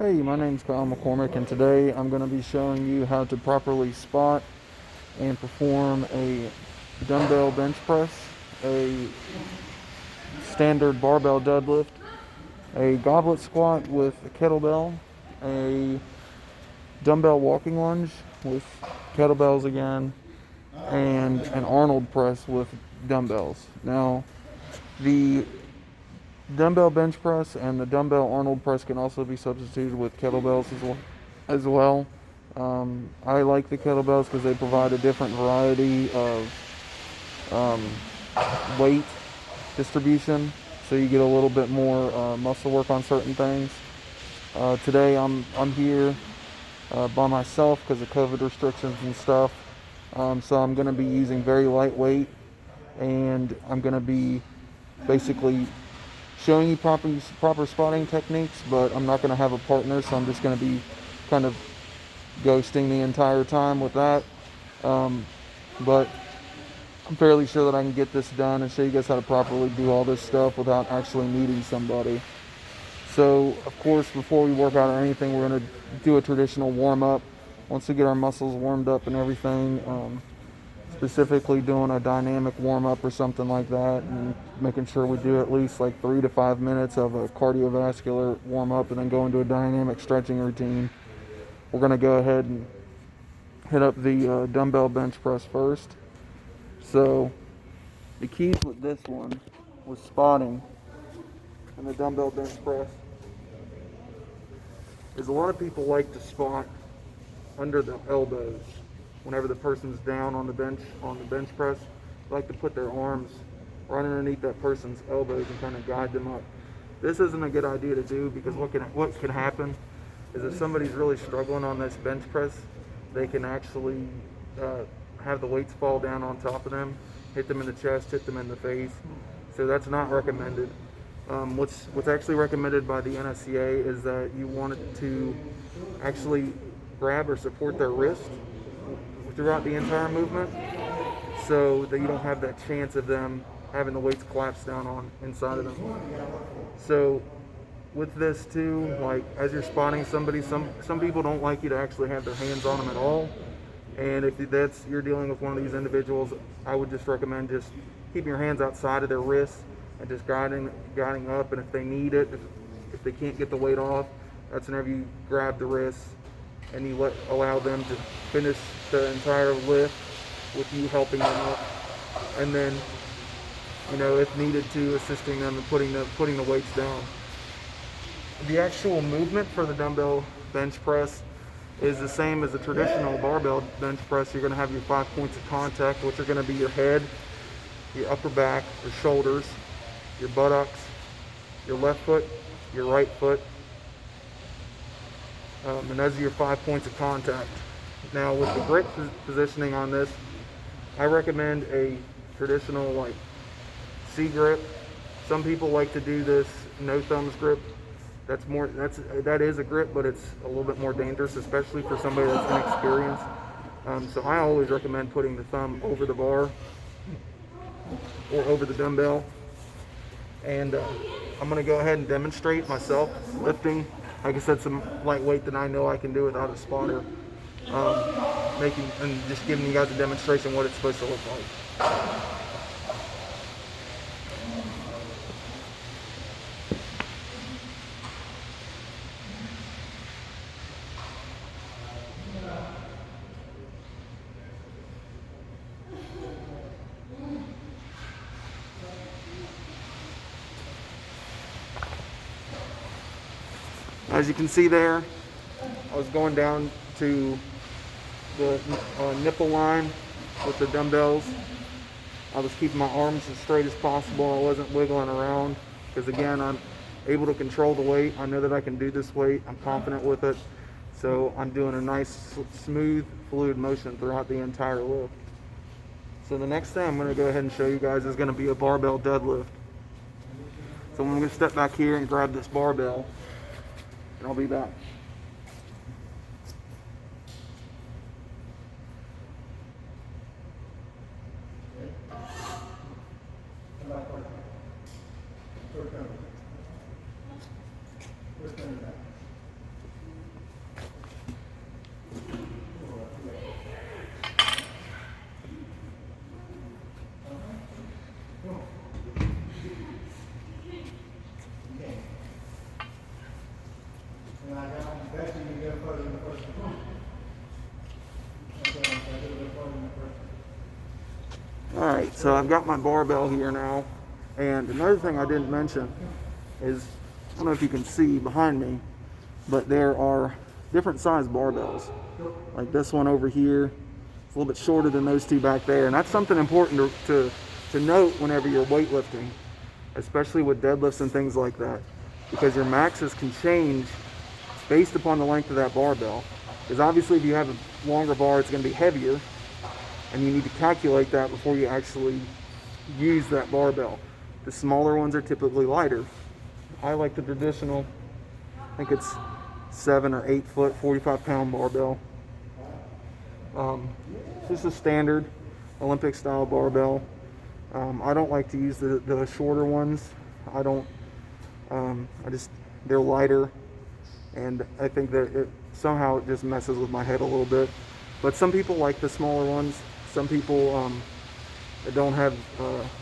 Hey, my name's Kyle McCormick, and today I'm going to be showing you how to properly spot and perform a dumbbell bench press, a standard barbell deadlift, a goblet squat with a kettlebell, a dumbbell walking lunge with kettlebells again, and an Arnold press with dumbbells. Now, the dumbbell bench press and the dumbbell Arnold press can also be substituted with kettlebells as well. I like the kettlebells because they provide a different variety of weight distribution, so you get a little bit more muscle work on certain things. Today I'm here by myself because of COVID restrictions and stuff. So I'm going to be using very lightweight, and I'm going to be basically showing you proper spotting techniques, but I'm not going to have a partner, so I'm just going to be kind of ghosting the entire time with that. But I'm fairly sure that I can get this done and show you guys how to properly do all this stuff without actually needing somebody. So, of course, before we work out or anything, we're going to do a traditional warm-up. Once we get our muscles warmed up and everything, specifically doing a dynamic warm-up or something like that, and making sure we do at least like 3 to 5 minutes of a cardiovascular warm-up and then go into a dynamic stretching routine. We're going to go ahead and hit up the dumbbell bench press first. So the keys with this one was spotting and the dumbbell bench press is a lot of people like to spot under the elbows. Whenever the person's down on the bench press, they like to put their arms right underneath that person's elbows and kind of guide them up. This isn't a good idea to do because what can happen is if somebody's really struggling on this bench press, they can actually have the weights fall down on top of them, hit them in the chest, hit them in the face. So that's not recommended. What's actually recommended by the NSCA is that you want it to actually grab or support their wrist throughout the entire movement, so that you don't have that chance of them having the weights collapse down on inside of them. So with this too, like as you're spotting somebody, some people don't like you to actually have their hands on them at all. And if you're dealing with one of these individuals, I would just recommend just keeping your hands outside of their wrists and just guiding up. And if they need it, if they can't get the weight off, that's whenever you grab the wrists and you allow them to finish the entire lift with you helping them up, and then, if needed to, assisting them in putting the weights down. The actual movement for the dumbbell bench press is the same as the traditional barbell bench press. You're going to have your 5 points of contact, which are going to be your head, your upper back, your shoulders, your buttocks, your left foot, your right foot, and those are your 5 points of contact. Now, with the grip positioning on this, I recommend a traditional like C grip. Some people like to do this no thumbs grip. That is a grip, but it's a little bit more dangerous, especially for somebody that's inexperienced. So I always recommend putting the thumb over the bar or over the dumbbell. And I'm going to go ahead and demonstrate myself lifting, like I said, some lightweight that I know I can do without a spotter. Just giving you guys a demonstration what it's supposed to look like. As you can see there, I was going down to the nipple line with the dumbbells. I was keeping my arms as straight as possible. I wasn't wiggling around because, again, I'm able to control the weight. I know that I can do this weight. I'm confident with it. So I'm doing a nice, smooth, fluid motion throughout the entire lift. So the next thing I'm going to go ahead and show you guys is going to be a barbell deadlift. So I'm going to step back here and grab this barbell, and I'll be back. Alright, so I've got my barbell here now, and another thing I didn't mention is, I don't know if you can see behind me, but there are different size barbells. Like this one over here, it's a little bit shorter than those two back there, and that's something important to note whenever you're weightlifting, especially with deadlifts and things like that, because your maxes can change based upon the length of that barbell. Because obviously if you have a longer bar, it's going to be heavier, and you need to calculate that before you actually use that barbell. The smaller ones are typically lighter. I like the traditional, I think it's 7 or 8 foot, 45-pound barbell. This is a standard Olympic style barbell. I don't like to use the shorter ones. They're lighter, and I think that somehow it just messes with my head a little bit. But some people like the smaller ones. Some people that don't have,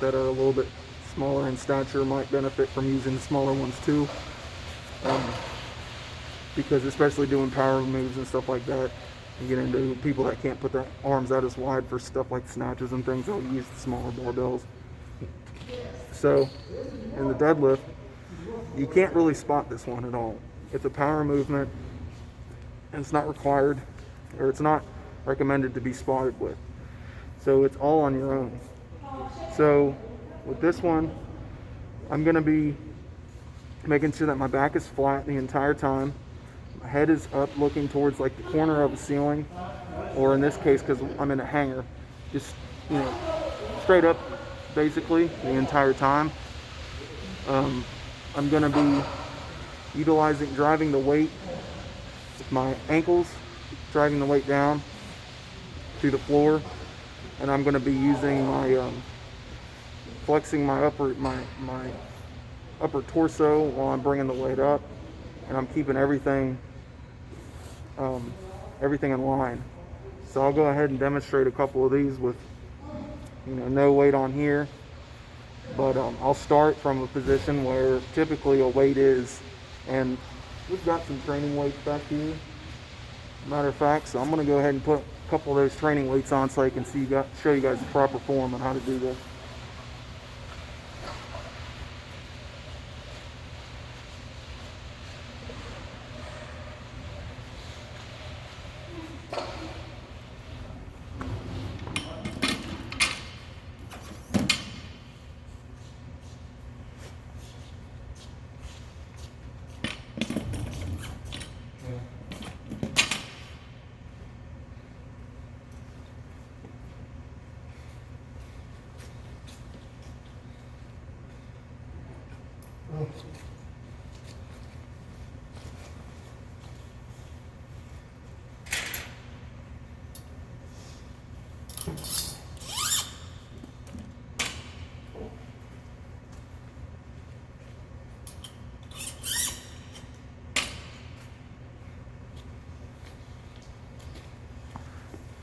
that are a little bit smaller in stature might benefit from using the smaller ones too. Because especially doing power moves and stuff like that, you get into people that can't put their arms out as wide for stuff like snatches and things, they'll use the smaller barbells. So in the deadlift, you can't really spot this one at all. It's a power movement, and it's not required, or it's not recommended to be spotted with. So it's all on your own. So with this one, I'm going to be making sure that my back is flat the entire time. My head is up looking towards like the corner of the ceiling, or in this case, because I'm in a hanger, just, straight up basically the entire time. I'm going to be driving the weight with my ankles, driving the weight down to the floor, and I'm going to be using my flexing my upper torso while I'm bringing the weight up, and I'm keeping everything in line. So I'll go ahead and demonstrate a couple of these with no weight on here, but I'll start from a position where typically a weight is, and we've got some training weights back here, matter of fact, so I'm going to go ahead and put a couple of those training weights on so I can show you guys the proper form on how to do this.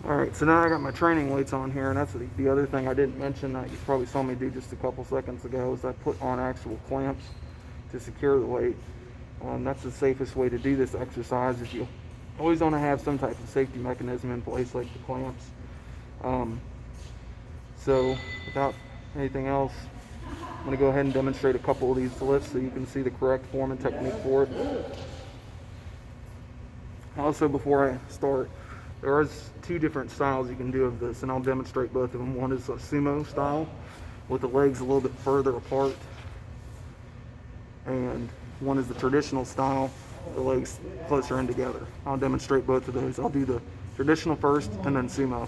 Alright, so now I got my training weights on here, and that's the other thing I didn't mention that you probably saw me do just a couple seconds ago, is I put on actual clamps to secure the weight. That's the safest way to do this exercise, is you always want to have some type of safety mechanism in place, like the clamps. So without anything else, I'm going to go ahead and demonstrate a couple of these lifts so you can see the correct form and technique for it. Also, before I start, there are 2 different styles you can do of this, and I'll demonstrate both of them. One is a sumo style with the legs a little bit further apart, and one is the traditional style, the legs closer in together. I'll demonstrate both of those. I'll do the traditional first and then sumo.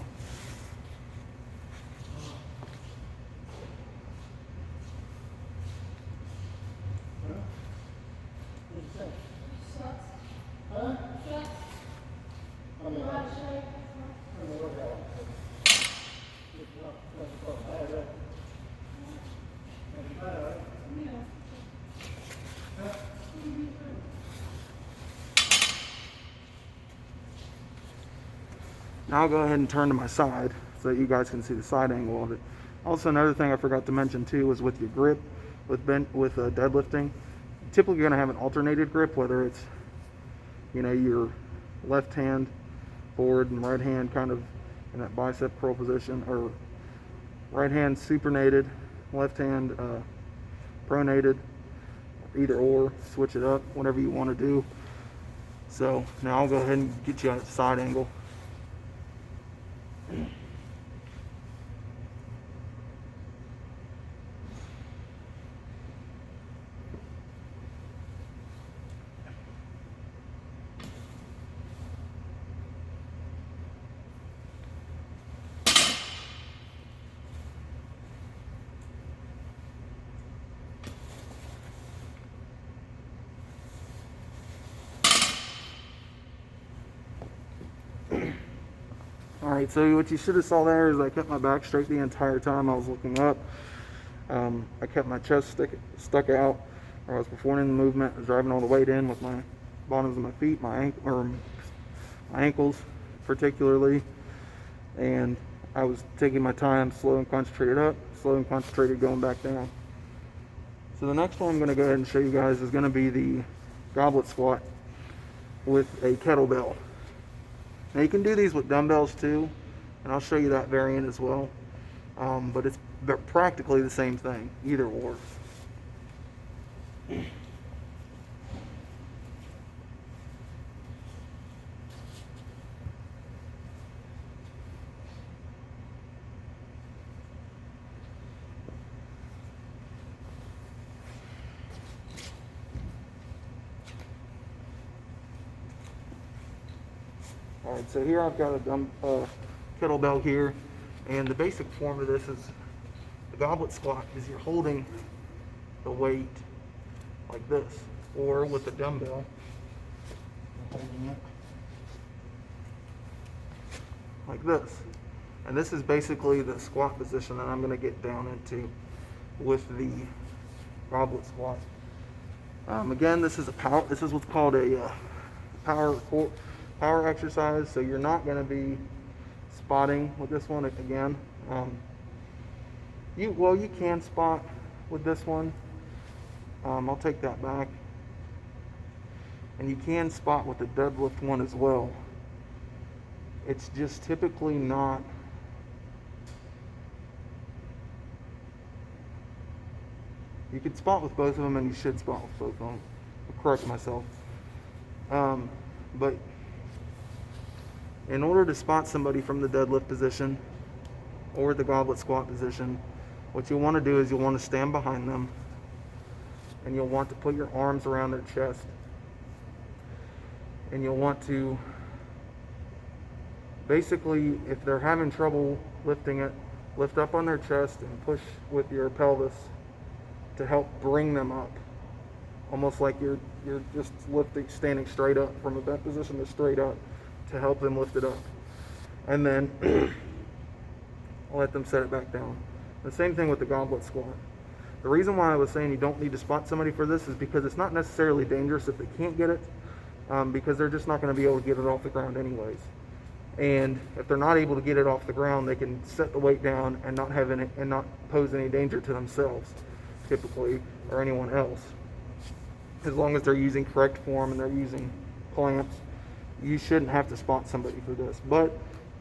Now I'll go ahead and turn to my side so that you guys can see the side angle of it. Also, another thing I forgot to mention too is with your grip, with deadlifting, typically you're going to have an alternated grip, whether it's your left hand forward and right hand kind of in that bicep curl position, or right hand supinated, left hand pronated, either or, switch it up, whatever you want to do. So now I'll go ahead and get you at a side angle. Alright, so what you should have saw there is I kept my back straight the entire time I was looking up. I kept my chest stuck out, or I was performing the movement. I was driving all the weight in with my bottoms of my feet, my ankles particularly, and I was taking my time, slow and concentrated up, slow and concentrated going back down. So the next one I'm going to go ahead and show you guys is going to be the Goblet Squat with a kettlebell. Now you can do these with dumbbells too, and I'll show you that variant as well, but it's practically the same thing, either or. Alright, so here I've got a kettlebell here, and the basic form of this is the Goblet Squat is you're holding the weight like this, or with the dumbbell, you're holding it like this. And this is basically the squat position that I'm going to get down into with the Goblet Squat. Again, this is what's called a power exercise, so you're not going to be spotting with this one again. You can spot with this one. I'll take that back. And you can spot with the deadlift one as well. It's just typically not. You can spot with both of them, and you should spot with both of them. I'll correct myself. But in order to spot somebody from the deadlift position or the Goblet Squat position, what you'll want to do is you'll want to stand behind them, and you'll want to put your arms around their chest, and you'll want to basically, if they're having trouble lifting it, lift up on their chest and push with your pelvis to help bring them up, almost like you're just standing straight up from a bent position to straight up, to help them lift it up, and then let them set it back down. The same thing with the Goblet Squat. The reason why I was saying you don't need to spot somebody for this is because it's not necessarily dangerous if they can't get it, because they're just not going to be able to get it off the ground anyways. And if they're not able to get it off the ground, they can set the weight down and not pose any danger to themselves, typically, or anyone else, as long as they're using correct form and they're using clamps. You shouldn't have to spot somebody for this. But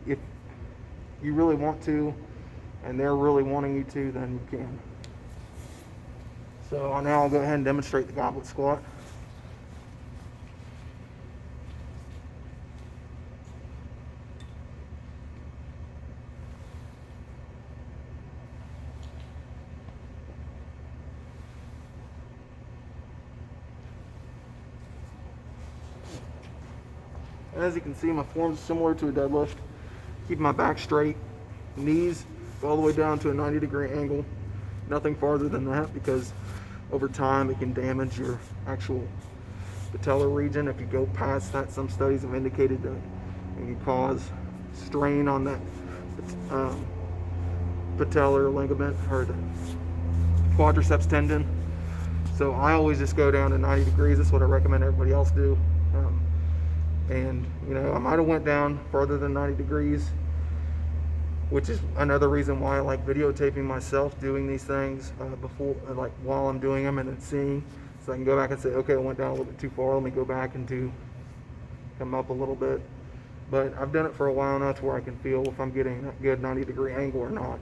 if you really want to, and they're really wanting you to, then you can. So now I'll go ahead and demonstrate the Goblet Squat. And as you can see, my form's similar to a deadlift. Keep my back straight, knees all the way down to a 90-degree angle. Nothing farther than that, because over time it can damage your actual patellar region. If you go past that, some studies have indicated that it can cause strain on that patellar ligament, or the quadriceps tendon. So I always just go down to 90 degrees. That's what I recommend everybody else do. And I might have went down farther than 90 degrees, which is another reason why I like videotaping myself doing these things before, like while I'm doing them, and then seeing, so I can go back and say, okay, I went down a little bit too far, let me go back and come up a little bit. But I've done it for a while now to where I can feel if I'm getting that good 90-degree angle or not.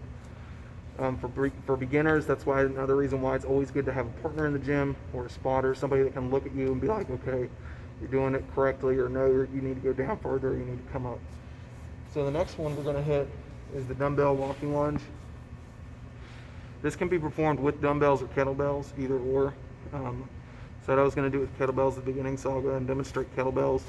For beginners, that's why another reason why it's always good to have a partner in the gym or a spotter, somebody that can look at you and be like, okay, you're doing it correctly, or no, you need to go down further, you need to come up. So the next one we're going to hit is the dumbbell walking lunge. This can be performed with dumbbells or kettlebells, either or. Said I was going to do it with kettlebells at the beginning, so I'll go ahead and demonstrate kettlebells.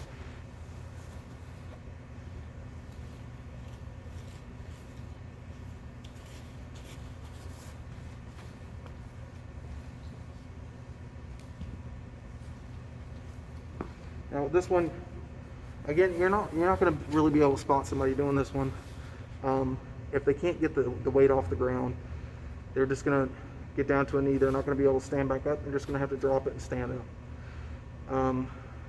Now this one, again, you're not going to really be able to spot somebody doing this one. If they can't get the weight off the ground, they're just going to get down to a knee. They're not going to be able to stand back up. They're just going to have to drop it and stand up.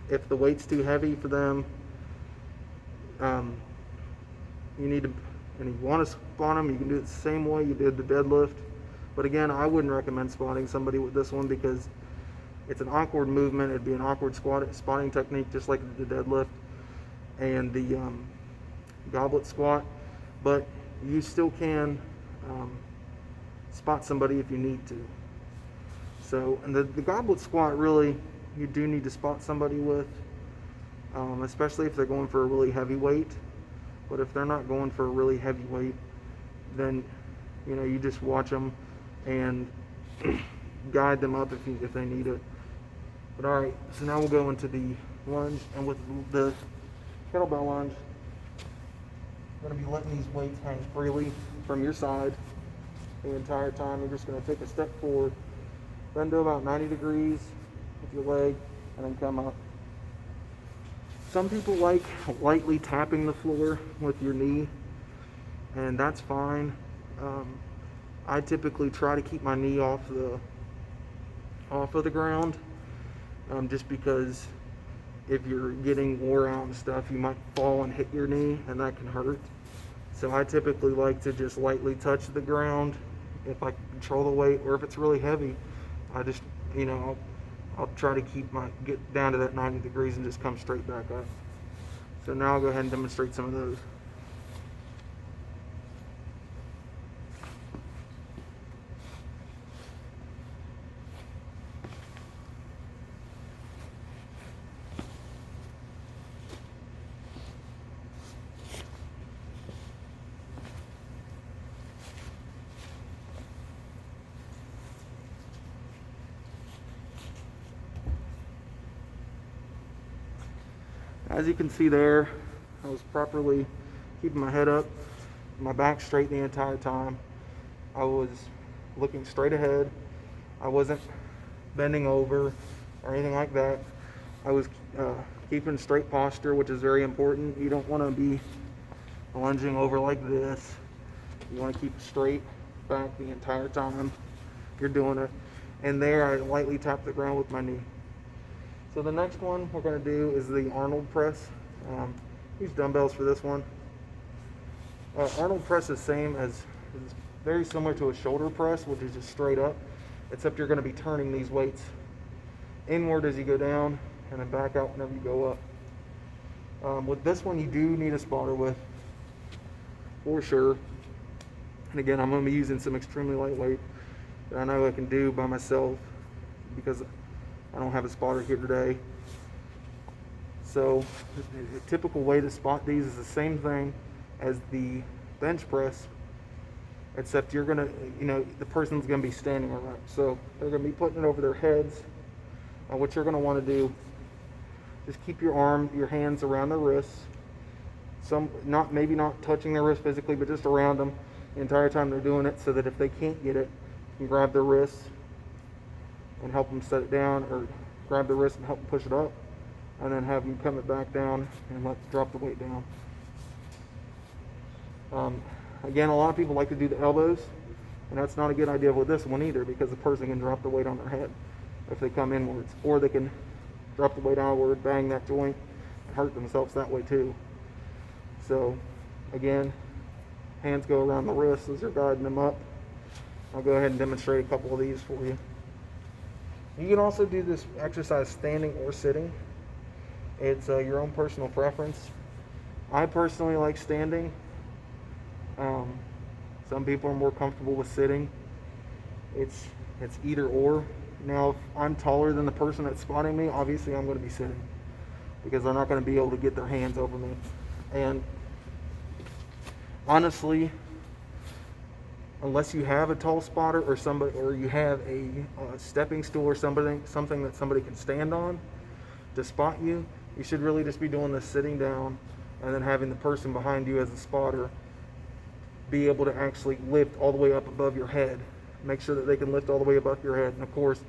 If the weight's too heavy for them, you need to, and you want to spot them, you can do it the same way you did the deadlift. But again, I wouldn't recommend spotting somebody with this one because it's an awkward movement. It'd be an awkward spotting technique, just like the deadlift and the goblet squat. But you still can spot somebody if you need to. So, and the goblet squat, really, you do need to spot somebody with, especially if they're going for a really heavy weight. But if they're not going for a really heavy weight, then you just watch them and guide them up if they need it. But all right, so now we'll go into the lunge, and with the kettlebell lunge, you're going to be letting these weights hang freely from your side the entire time. You're just going to take a step forward, bend to about 90 degrees with your leg, and then come up. Some people like lightly tapping the floor with your knee, and that's fine. I typically try to keep my knee off of the ground, just because if you're getting wore out and stuff, you might fall and hit your knee, and that can hurt. So I typically like to just lightly touch the ground if I can control the weight, or if it's really heavy, I just, I'll try to get down to that 90 degrees and just come straight back up. So now I'll go ahead and demonstrate some of those. As you can see there, I was properly keeping my head up, my back straight the entire time. I was looking straight ahead. I wasn't bending over or anything like that. I was keeping straight posture, which is very important. You don't want to be lunging over like this. You want to keep straight back the entire time you're doing it. And there, I lightly tap the ground with my knee. So the next one we're going to do is the Arnold Press. Use dumbbells for this one. Arnold Press is very similar to a shoulder press, which is just straight up, except you're going to be turning these weights inward as you go down and then back out whenever you go up. With this one, you do need a spotter with, for sure. And again, I'm going to be using some extremely lightweight that I know I can do by myself because I don't have a spotter here today. So the typical way to spot these is the same thing as the bench press, except you're gonna, the person's gonna be standing erect. So they're gonna be putting it over their heads. What you're gonna want to do is keep your hands around their wrists. Maybe not touching their wrist physically, but just around them the entire time they're doing it, so that if they can't get it, you can grab their wrists and help them set it down, or grab the wrist and help them push it up, and then have them come it back down and drop the weight down. Again, a lot of people like to do the elbows, and that's not a good idea with this one either, because the person can drop the weight on their head if they come inwards, or they can drop the weight outward, bang that joint, and hurt themselves that way too. So again, hands go around the wrists as you're guiding them up. I'll go ahead and demonstrate a couple of these for you. You can also do this exercise standing or sitting. It's your own personal preference. I personally like standing. Some people are more comfortable with sitting. It's either or. Now, if I'm taller than the person that's spotting me, obviously I'm going to be sitting because they're not going to be able to get their hands over me. And honestly, unless you have a tall spotter or somebody, or you have a stepping stool or something that somebody can stand on to spot you, you should really just be doing this sitting down, and then having the person behind you as a spotter be able to actually lift all the way up above your head. Make sure that they can lift all the way above your head, and of course,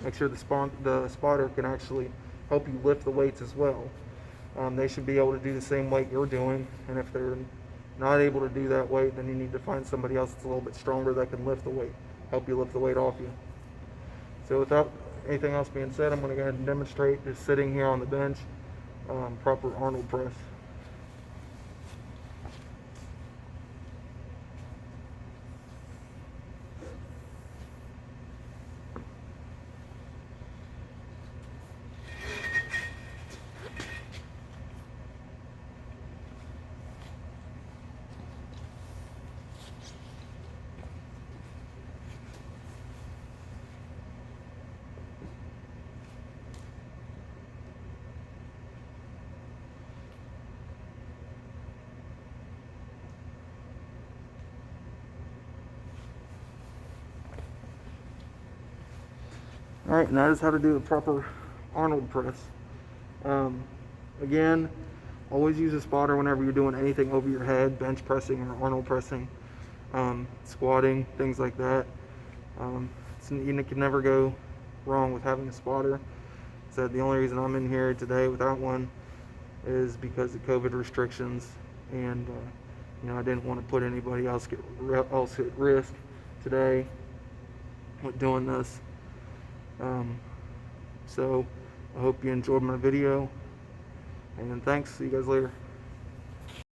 make sure the spotter can actually help you lift the weights as well. They should be able to do the same weight you're doing, and if they're not able to do that weight, then you need to find somebody else that's a little bit stronger that can lift the weight, help you lift the weight off you. So without anything else being said, I'm going to go ahead and demonstrate just sitting here on the bench, proper Arnold press. Alright, and that is how to do the proper Arnold press. Again, always use a spotter whenever you're doing anything over your head, bench pressing or Arnold pressing, squatting, things like that. You can never go wrong with having a spotter. So the only reason I'm in here today without one is because of COVID restrictions, and I didn't want to put anybody else at risk today with doing this. So I hope you enjoyed my video, and thanks. See you guys later.